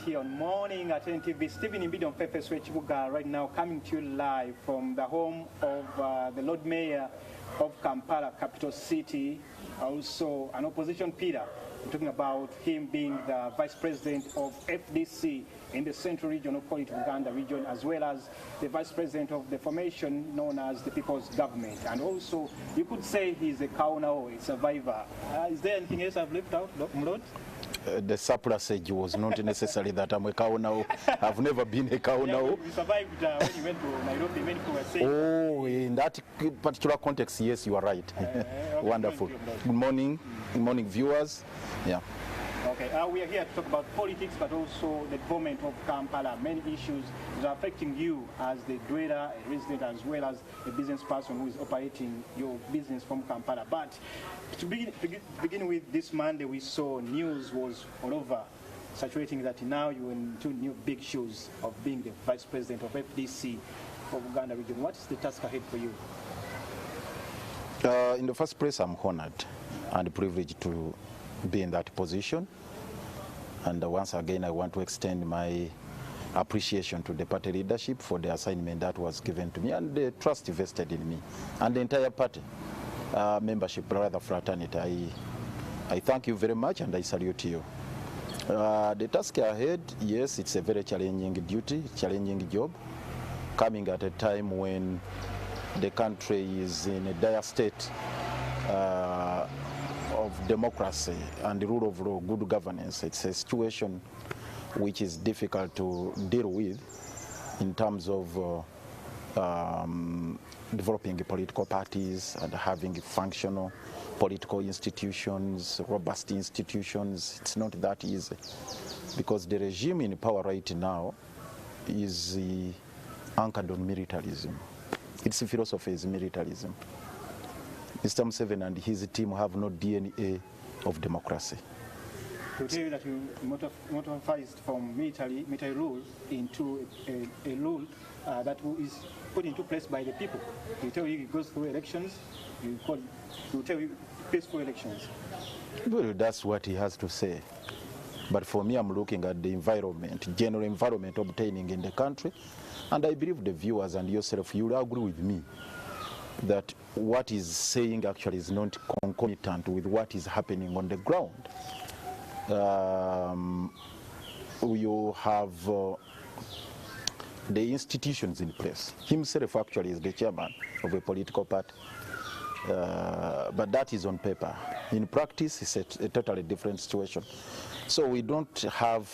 here on Morning at NTV. Stephen Imbidi on Buganda right now, coming to you live from the home of the Lord Mayor of Kampala, capital city, also an opposition leader. We're talking about him being the Vice President of FDC in the Central Region, or call it Uganda region, as well as the Vice President of the formation known as the People's Government. And also, you could say he's a Kaunao, a survivor. Is there anything else I've left out, Lord? The surplusage was not necessarily that I'm a Kaunao. I've never been a Kaunao. You survived when you went to Nairobi, many people were saying. Oh, in that particular context, yes, you are right. Okay, wonderful. Good morning. Good morning, viewers. Yeah. Okay, we are here to talk about politics, but also the government of Kampala. Many issues that are affecting you as the dweller, a resident, as well as a business person who is operating your business from Kampala. But to begin with, this Monday we saw news was all over, saturating that now you're in two new big shoes of being the Vice President of FDC for Uganda region. What is the task ahead for you? In the first place, I'm honored and privileged to be in that position, and once again I want to extend my appreciation to the party leadership for the assignment that was given to me and the trust vested in me and the entire party membership, rather fraternity. I thank you very much and I salute you. The task ahead, yes, it's a very challenging duty, challenging job, coming at a time when the country is in a dire state of democracy and the rule of law, good governance. It's a situation which is difficult to deal with in terms of developing political parties and having functional political institutions, robust institutions. It's not that easy because the regime in power right now is anchored on militarism. Its philosophy is militarism. Mr. Museveni and his team have no DNA of democracy. To tell you that you metamorphosed from military rule into a rule that is put into place by the people. You tell you it goes through elections, you tell you peaceful elections. Well, that's what he has to say. But for me, I'm looking at the environment, general environment obtaining in the country, and I believe the viewers and yourself, you will agree with me that what is saying actually is not concomitant with what is happening on the ground. You have the institutions in place. Himself actually is the chairman of a political party, but that is on paper. In practice, it's a totally different situation. So we don't have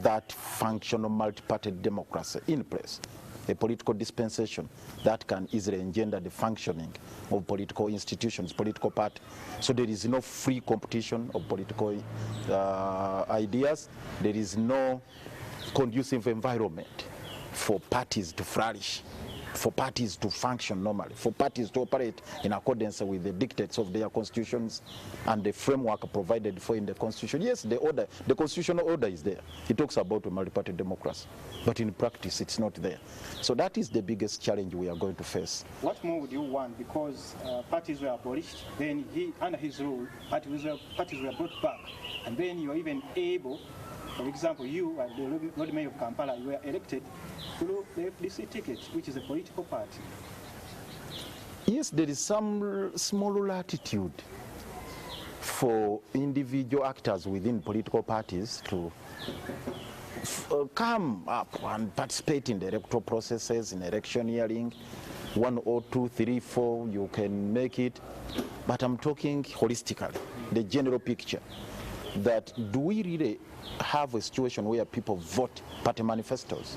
that functional multi-party democracy in place, a political dispensation that can easily engender the functioning of political institutions, political party. So there is no free competition of political ideas. There is no conducive environment for parties to flourish, for parties to function normally, for parties to operate in accordance with the dictates of their constitutions and the framework provided for in the constitution. Yes, the constitutional order is there. It talks about a multi-party democracy, but in practice it's not there. So that is the biggest challenge we are going to face. What more would you want? Because parties were abolished, then under his rule, parties were brought back, and then you are even able, for example, you are the Lord Mayor of Kampala, you were elected through the FDC ticket, which is a political party. Yes, there is some small latitude for individual actors within political parties to come up and participate in the electoral processes, in electioneering. 1 or 2, 3, 4, you can make it. But I'm talking holistically, the general picture. That do we really have a situation where people vote party manifestos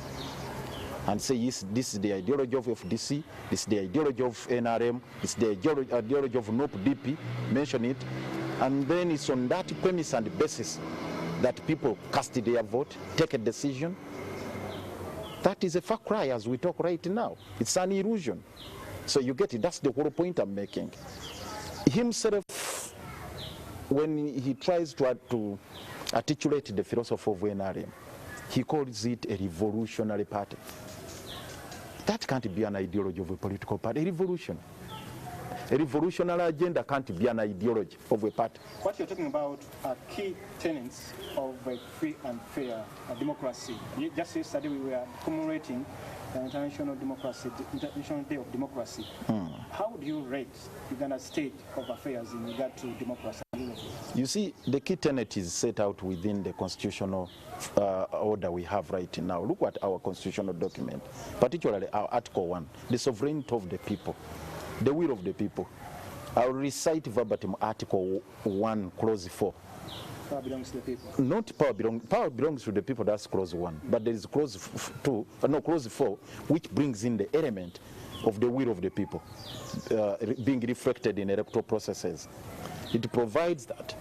and say, yes, this is the ideology of FDC, this is the ideology of NRM, this is the ideology of NOP-DP, mention it, and then it's on that premise and basis that people cast their vote, take a decision. That is a far cry as we talk right now. It's an illusion. So you get it, that's the whole point I'm making. Himself, when he tries to articulate the philosophy of NRM, he calls it a revolutionary party. That can't be an ideology of a political party, a revolution. A revolutionary agenda can't be an ideology of a party. What you're talking about are key tenets of a free and fair democracy. Just yesterday we were commemorating the International Day of Democracy. How do you rate Uganda's state of affairs in regard to democracy? You see, the key tenet is set out within the constitutional order we have right now. Look at our constitutional document, particularly our Article 1, the sovereignty of the people, the will of the people. I'll recite verbatim Article 1, Clause 4. Power belongs to the people. Not power belongs to the people, that's Clause 1. But there is Clause 4, which brings in the element of the will of the people being reflected in electoral processes. It provides that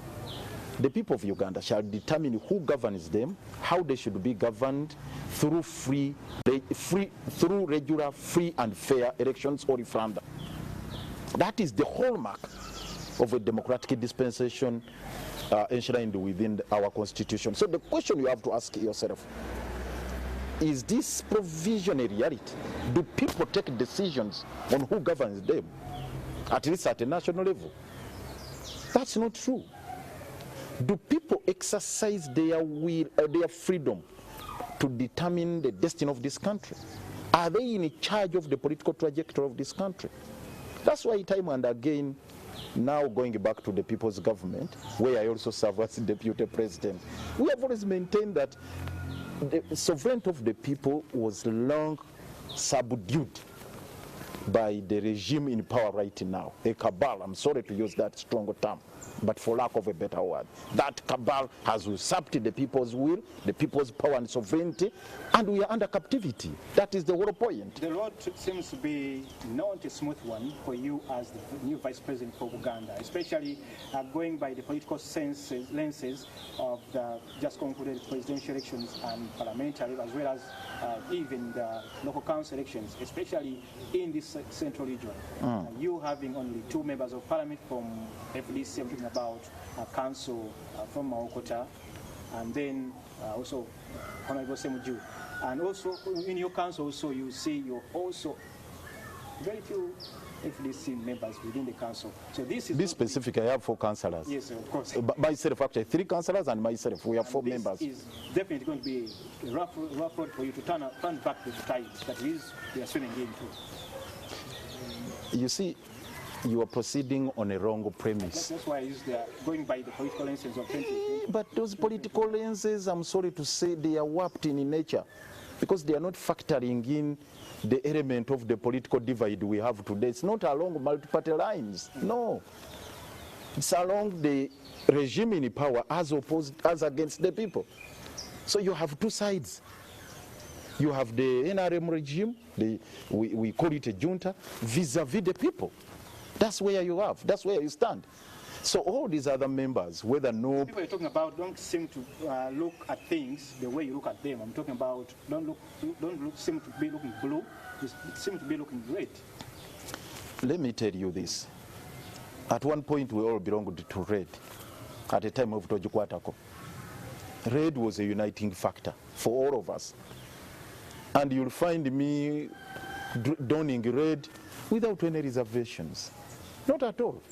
the people of Uganda shall determine who governs them, how they should be governed through regular, free and fair elections or referenda. That is the hallmark of a democratic dispensation enshrined within our constitution. So the question you have to ask yourself, is this provision a reality? Do people take decisions on who governs them, at least at a national level? That's not true. Do people exercise their will, their freedom to determine the destiny of this country? Are they in charge of the political trajectory of this country? That's why time and again, now going back to the people's government, where I also serve as deputy president, we have always maintained that the sovereignty of the people was long subdued by the regime in power right now, a cabal. I'm sorry to use that strong term, but for lack of a better word, that cabal has usurped the people's will, the people's power and sovereignty, and we are under captivity. That is the whole point. The road seems to be not a smooth one for you as the new vice president for Uganda, especially going by the political lenses of the just concluded presidential elections and parliamentary, as well as even the local council elections, especially in this central region. You having only 2 members of parliament from FDC, I'm talking about council from Maokota, and then also Honorable Semuju. And also in your council also you see you're also very few FDC members within the council. So this specific, I have 4 councillors. Yes, of course. Myself, actually, 3 councillors and myself, we have 4 members. This is definitely going to be a rough road for you to turn back the tide that is we are swimming into. You see, you are proceeding on a wrong premise. That's why I use going by the political lenses of 2020. But those political lenses, I'm sorry to say, they are warped in nature, because they are not factoring in the element of the political divide we have today. It's not along multi-party lines, no. It's along the regime in power as against the people. So you have 2 sides. You have the NRM regime, we call it a junta, vis-a-vis the people. That's where you have, that's where you stand. So all these other members, whether no... People you're talking about don't seem to look at things the way you look at them. I'm talking about don't seem to be looking blue, they seem to be looking red. Let me tell you this. At one point we all belonged to red, at the time of Tojukwatako. Red was a uniting factor for all of us. And you'll find me donning red without any reservations. Not at all.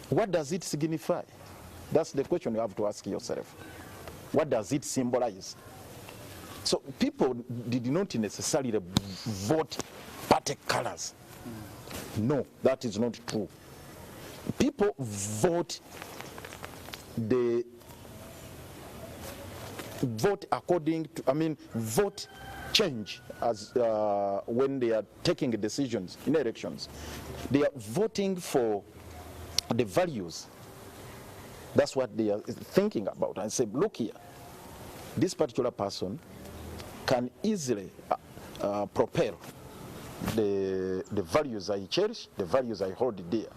What does it signify? That's the question you have to ask yourself. What does it symbolize? So people did not necessarily vote party colors. No, that is not true. People vote according to, vote change as when they are taking decisions in elections. They are voting for the values. That's what they are thinking about, and say, look here, this particular person can easily propel the values I cherish, the values I hold dear,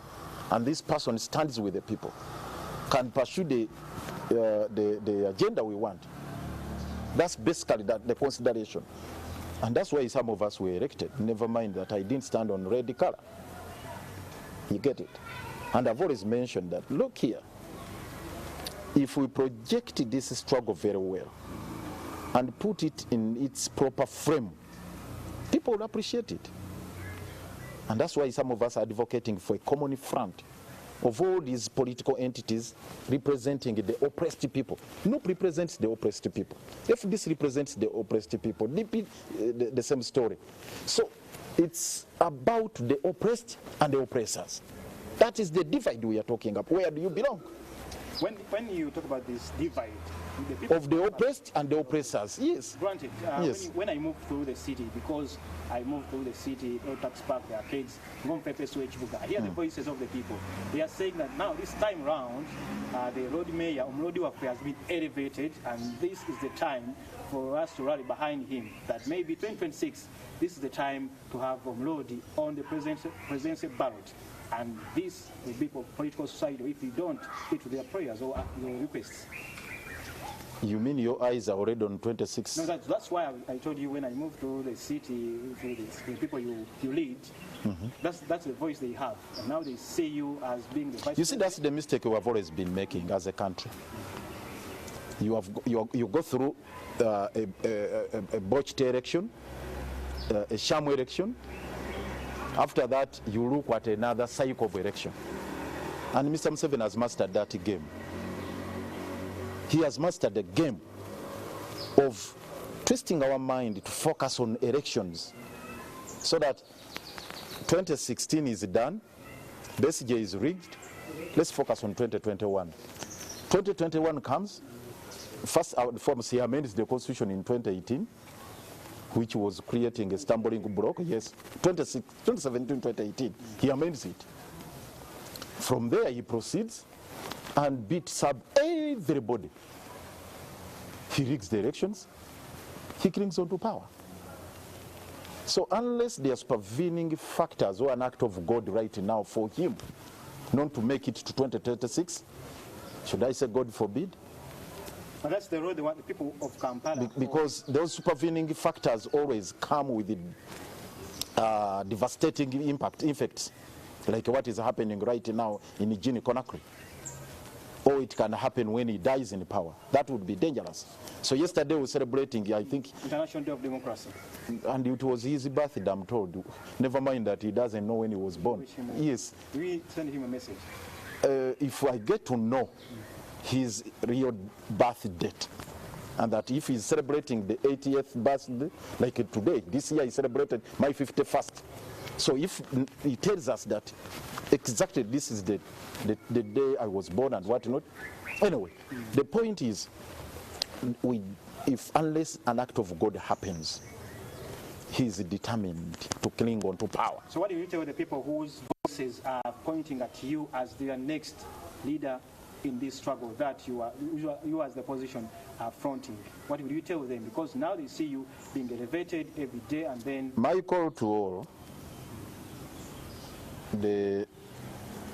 and this person stands with the people, can pursue the agenda we want. That's basically the consideration. And that's why some of us were elected. Never mind that I didn't stand on red color. You get it? And I've always mentioned that, look here, if we project this struggle very well and put it in its proper frame, people will appreciate it. And that's why some of us are advocating for a common front of all these political entities representing the oppressed people. NUP represents the oppressed people. FDC represents the oppressed people. DP, the same story. So it's about the oppressed and the oppressors. That is the divide we are talking about. Where do you belong? When you talk about this divide, the people of the oppressed and the oppressors, yes. Granted, yes. When I moved through the city, because I moved through the city, all tax park, the arcades, I hear the voices of the people. They are saying that now, this time round, the road mayor, Umrodi has been elevated, and this is the time for us to rally behind him, that maybe 2026, this is the time to have Umrodi on the presidential ballot. And this will be for political society if you don't fit to their prayers or your requests. You mean your eyes are already on 26? No, that's why I told you when I moved through the city, through the people you lead, that's the voice they have. And now they see you as being the vice president. You see, that's the mistake we have always been making as a country. You go through a botched election, a sham election. After that, you look at another cycle of election. And Mr. Museveni has mastered that game. He has mastered the game of twisting our mind to focus on elections so that 2016 is done, BSJ is rigged, let's focus on 2021. 2021 comes, first and foremost, he amends the constitution in 2018, which was creating a stumbling block. Yes, 2017, 2018, he amends it. From there, he proceeds and beats up everybody. He rigs the elections, he clings on to power. So unless there are supervening factors or an act of God right now for him not to make it to 2036, should I say God forbid? But that's the road they want the people of Kampala. Because those supervening factors always come with devastating effects, like what is happening right now in Eugene Conakry. Or it can happen when he dies in power. That would be dangerous. So yesterday we were celebrating, I think, International Day of Democracy. And it was his birthday, I'm told. Never mind that he doesn't know when he was born. Yes. We send him a message. If I get to know his real birth date, and that if he's celebrating the 80th birthday, like today, this year he celebrated my 51st. So if he tells us that exactly this is the day I was born and whatnot, anyway, the point is, if unless an act of God happens, he is determined to cling on to power. So what do you tell the people whose voices are pointing at you as their next leader in this struggle that you as the opposition are fronting? What will you tell them? Because now they see you being elevated every day, and then... My call to all the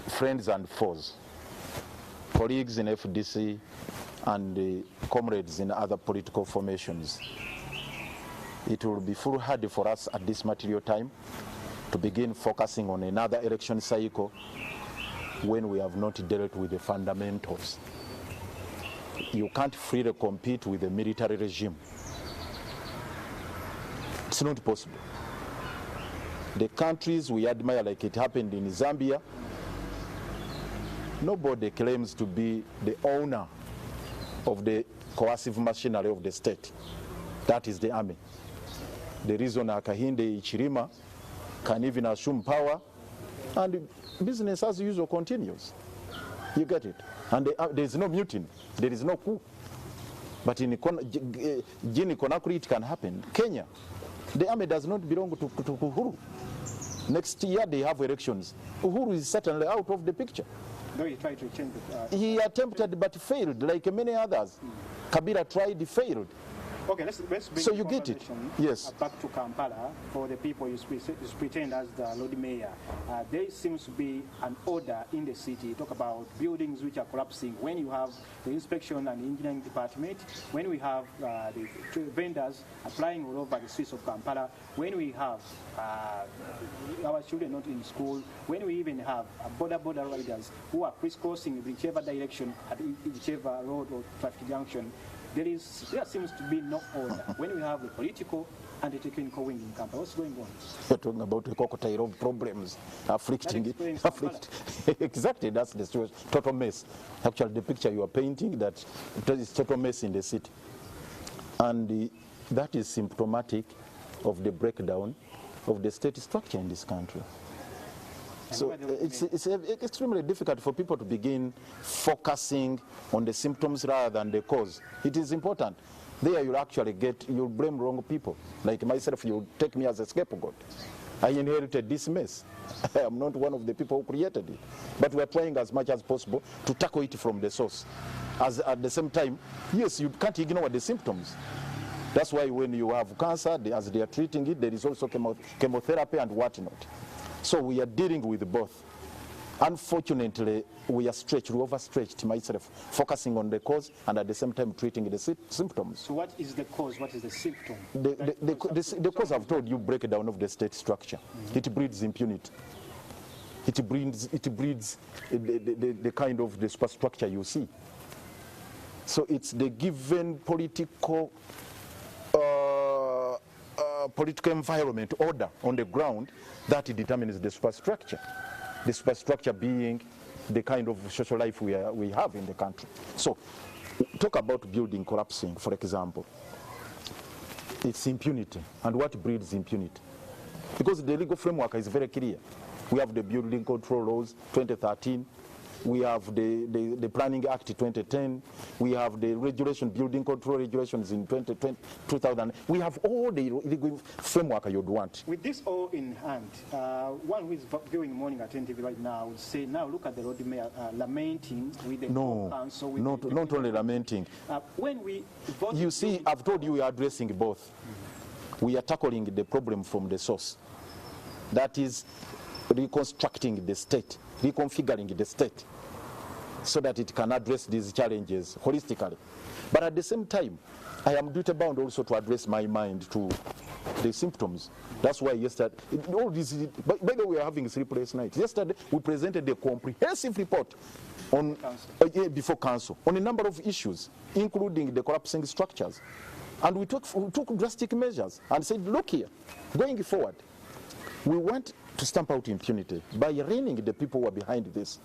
friends and foes, colleagues in FDC and the comrades in other political formations, it will be foolhardy for us at this material time to begin focusing on another election cycle when we have not dealt with the fundamentals. You can't freely compete with a military regime. It's not possible. The countries we admire, like it happened in Zambia, nobody claims to be the owner of the coercive machinery of the state. That is the army. The reason Akahinde Ichirima can even assume power, and business as usual continues. You get it? And there is no mutiny, there is no coup. But in Guinea Conakry it can happen. Kenya, the army does not belong to Uhuru. Next year they have elections. Uhuru is certainly out of the picture. Though he tried to change it. He attempted but failed, like many others. Kabila tried, failed. Okay, let's bring so you get it. Yes. Back to Kampala for the people you pretend as the Lord Mayor. There seems to be an order in the city. Talk about buildings which are collapsing. When you have the inspection and engineering department, when we have the vendors applying all over the streets of Kampala, when we have our children not in school, when we even have border riders who are crisscrossing whichever direction at whichever road or traffic junction. there seems to be no order when we have the political and the technical wing in Kampala. What's going on? We're talking about a cocktail of problems afflicting. Exactly, that's the situation. Total mess. Actually, the picture you are painting, that is total mess in the city. And that is symptomatic of the breakdown of the state structure in this country. So it's extremely difficult for people to begin focusing on the symptoms rather than the cause. It is important. There you'll blame wrong people. Like myself, you'll take me as a scapegoat. I inherited this mess. I am not one of the people who created it. But we're trying as much as possible to tackle it from the source. At the same time, yes, you can't ignore the symptoms. That's why when you have cancer, as they are treating it, there is also chemotherapy and whatnot. So we are dealing with both. Unfortunately, we overstretched myself, focusing on the cause and at the same time treating the symptoms. So what is the cause? What is the symptom? The cause, I've told you, breakdown of the state structure. Mm-hmm. It breeds impunity. It breeds the kind of the superstructure you see. So it's the given political environment, order on the ground, that determines the superstructure. The superstructure being the kind of social life we have in the country. So, talk about building collapsing, for example. It's impunity. And what breeds impunity? Because the legal framework is very clear. We have the Building Control Laws 2013. We have the Planning Act 2010. We have the building control regulations in 2000. We have all the legal framework you'd want. With this all in hand, one who is viewing Morning at NTV right now would say, now look at the road mayor lamenting with the council. Not only lamenting. When we vote, you see, I've told you we are addressing both. Mm-hmm. We are tackling the problem from the source. That is reconstructing the state, reconfiguring the state, so that it can address these challenges holistically. But at the same time, I am duty bound also to address my mind to the symptoms. That's why yesterday, all this, by the way, we are having sleepless nights. Yesterday, we presented a comprehensive report on before council on a number of issues, including the collapsing structures. And we took drastic measures and said, look here, going forward, we want to stamp out impunity by reining the people who are behind this.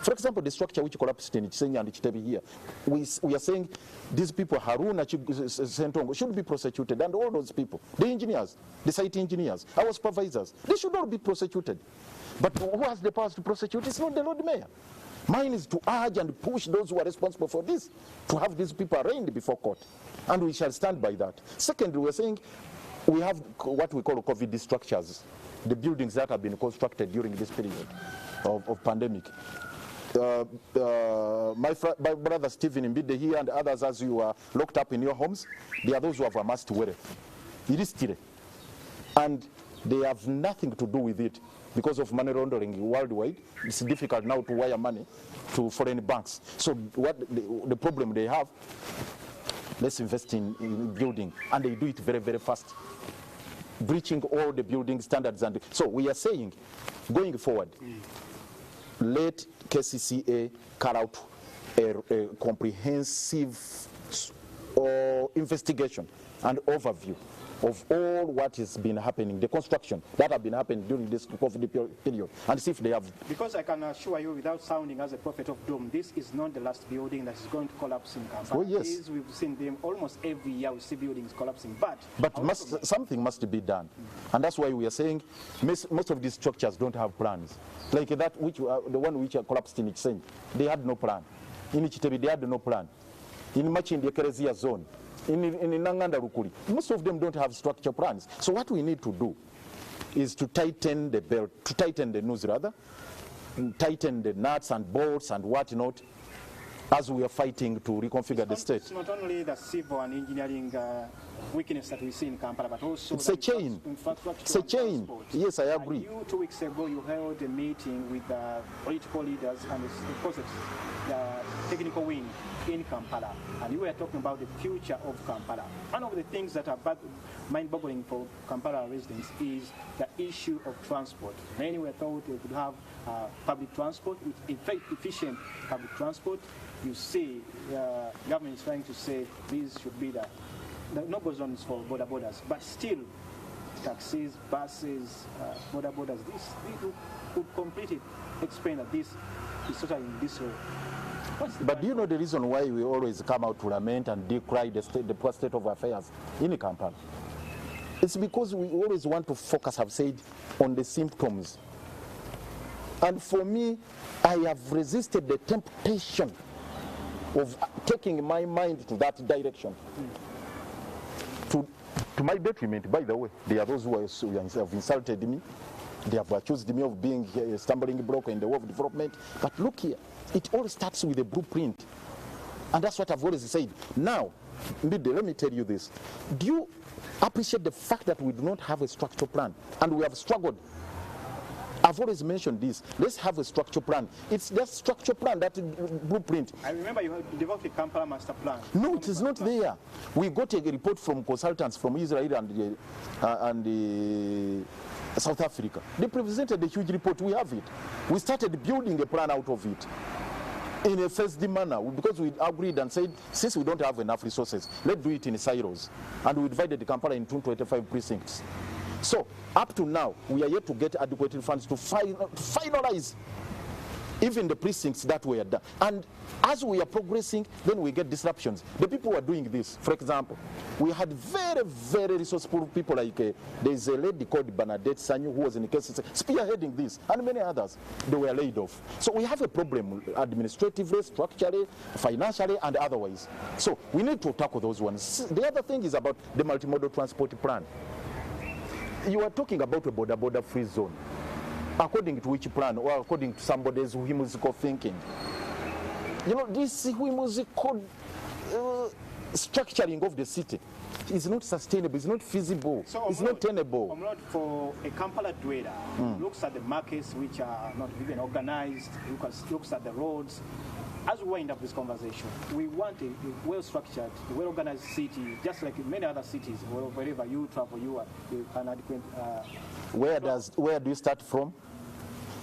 For example, the structure which collapsed in Chisenyi and Kitebi here, we are saying these people, Haruna Sentongo, should be prosecuted, and all those people, the engineers, the site engineers, our supervisors, they should all be prosecuted. But who has the powers to prosecute? It's not the Lord Mayor. Mine is to urge and push those who are responsible for this, to have these people arraigned before court. And we shall stand by that. Secondly, we're saying we have what we call COVID structures, the buildings that have been constructed during this period of pandemic. My brother Stephen Mbide here and others, as you are locked up in your homes, they are those who have amassed wealth. It is still. And they have nothing to do with it because of money laundering worldwide. It's difficult now to wire money to foreign banks. So what the problem they have, let's invest in building. And they do it very, very fast, breaching all the building standards. And so we are saying, going forward, let KCCA carry out a comprehensive investigation and overview of all what has been happening, the construction that have been happening during this COVID period, and see if they have... Because I can assure you, without sounding as a prophet of doom, this is not the last building that is going to collapse in Kampala. Oh, yes. We've seen them almost every year, we see buildings collapsing, but something must be done. And that's why we are saying most of these structures don't have plans. Like that, the one which collapsed in Chisenyi, they had no plan. In Kitebi, they had no plan. In Machindi, Ekeresia zone, in Nanganda Rukuri, most of them don't have structure plans. So what we need to do is to tighten the belt, to tighten the noose rather, tighten the nuts and bolts and whatnot, as we are fighting to reconfigure the state. It's not only the civil and engineering weakness that we see in Kampala, but also it's a chain. It's a chain. Yes, I agree. 2 weeks ago, you held a meeting with political leaders, and of course, the technical wing in Kampala, and you were talking about the future of Kampala. One of the things that are mind-boggling for Kampala residents is the issue of transport. Many were thought they could have public transport, efficient public transport. You see, government is trying to say these should be the no-go zones for border borders, but still, taxis, buses, border borders, this could completely explain that this is totally in disarray. But do you know the reason why we always come out to lament and decry the poor state of affairs in Kampala? It's because we always want to focus, I've said, on the symptoms. And for me, I have resisted the temptation of taking my mind to that direction. To my detriment, by the way. There are those who have insulted me. They have accused me of being a stumbling block in the way of development. But look here, it all starts with a blueprint. And that's what I've always said. Now, Mbide, let me tell you this. Do you appreciate the fact that we do not have a structural plan? And we have struggled. I've always mentioned this. Let's have a structure plan. It's that structure plan, that blueprint. I remember you developed a Kampala master plan. No, it is not there. We got a report from consultants from Israel and South Africa. They presented a huge report. We have it. We started building a plan out of it in a phased manner because we agreed and said, since we don't have enough resources, let's do it in silos. And we divided the Kampala into 25 precincts. So, up to now, we are yet to get adequate funds to finalize even the precincts that were done. And as we are progressing, then we get disruptions. The people who are doing this, for example, we had very, very resourceful people like, there's a lady called Bernadette Sanyu who was in the case spearheading this, and many others. They were laid off. So we have a problem administratively, structurally, financially, and otherwise. So we need to tackle those ones. The other thing is about the multimodal transport plan. You are talking about a border free zone. According to which plan, or according to somebody's whimsical thinking? You know, this whimsical structuring of the city is not sustainable, it's not feasible, so it's not tenable. For a Kampala dweller, looks at the markets which are not even organized, looks at the roads. As we wind up this conversation, we want a well-structured, well-organized city, just like in many other cities, wherever you travel, you are an adequate... Where do you start from?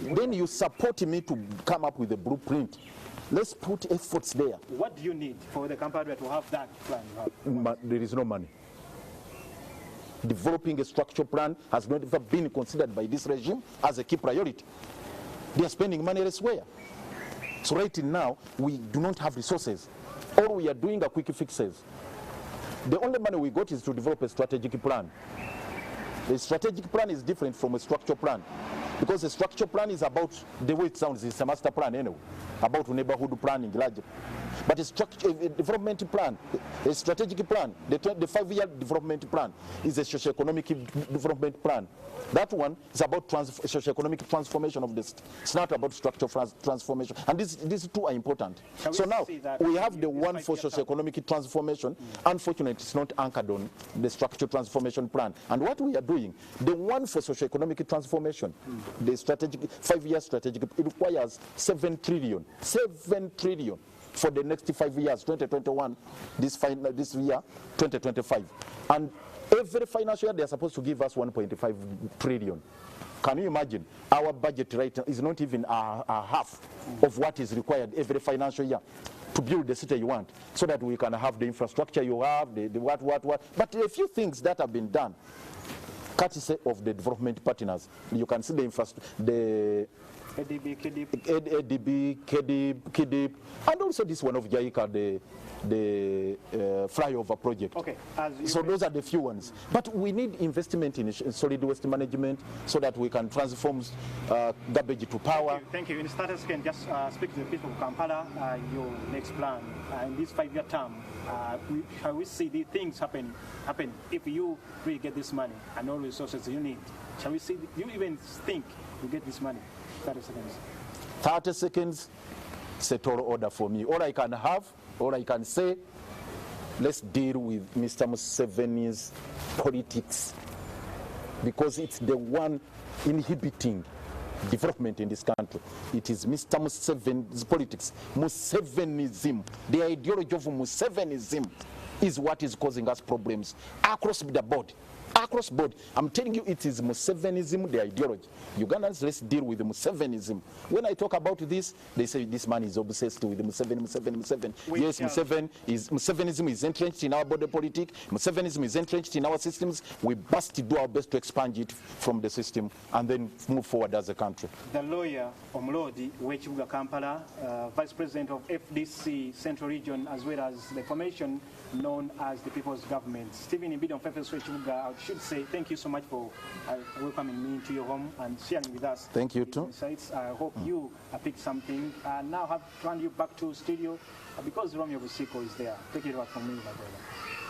Then you support me to come up with a blueprint. Let's put efforts there. What do you need for the Kampala to have that plan? There is no money. Developing a structural plan has not ever been considered by this regime as a key priority. They are spending money elsewhere. So right now, we do not have resources. All we are doing are quick fixes. The only money we got is to develop a strategic plan. A strategic plan is different from a structural plan. Because a structural plan is about, the way it sounds, it's a master plan anyway, about neighborhood planning largely. But a development plan, a strategic plan, the 5-year development plan is a socio-economic development plan. That one is about socio-economic transformation of this. It's not about structural transformation. And these two are important. So now, we have the one for socio-economic transformation. Unfortunately, it's not anchored on the structural transformation plan. And what we are doing, the one for socio-economic transformation, the strategic 5-year strategic, it requires 7 trillion. 7 trillion. For the next 5 years, 2021, this year, 2025. And every financial year, they are supposed to give us 1.5 trillion. Can you imagine? Our budget right now is not even a half of what is required every financial year to build the city you want, so that we can have the infrastructure you have, the what. But a few things that have been done, courtesy of the development partners. You can see the infrastructure, ADB, KDIP, and also this one of JICA, the flyover project. Okay. So those are the few ones. But we need investment in solid waste management so that we can transform garbage to power. Thank you. In status, can just speak to the people of Kampala, your next plan in this 5-year term. Shall we see the things happen if you really get this money and all resources you need? Shall we see, you even think you get this money? 30 seconds. 30 seconds, it's a tall order for me. All I can have, all I can say, let's deal with Mr. Museveni's politics, because it's the one inhibiting development in this country. It is Mr. Museveni's politics. Musevenism, the ideology of Musevenism is what is causing us problems across the board. Across board, I'm telling you, it is Musevenism, the ideology. Ugandans, let's deal with the Musevenism. When I talk about this, they say this man is obsessed with the Museveni. Yes, Musevenism is entrenched in our border politic. Musevenism is entrenched in our systems. We must do our best to expunge it from the system and then move forward as a country. The lawyer, Omulodi Wechibuga Kampala, Vice President of FDC Central Region, as well as the formation known as the People's Government. Stephen Imbido and Professor Wechibuga, I should say thank you so much for welcoming me into your home and sharing with us. Thank you too. Insights. I hope you picked something. Now I have to turn you back to studio because Romeo Busiko is there. Take it over from me, my brother.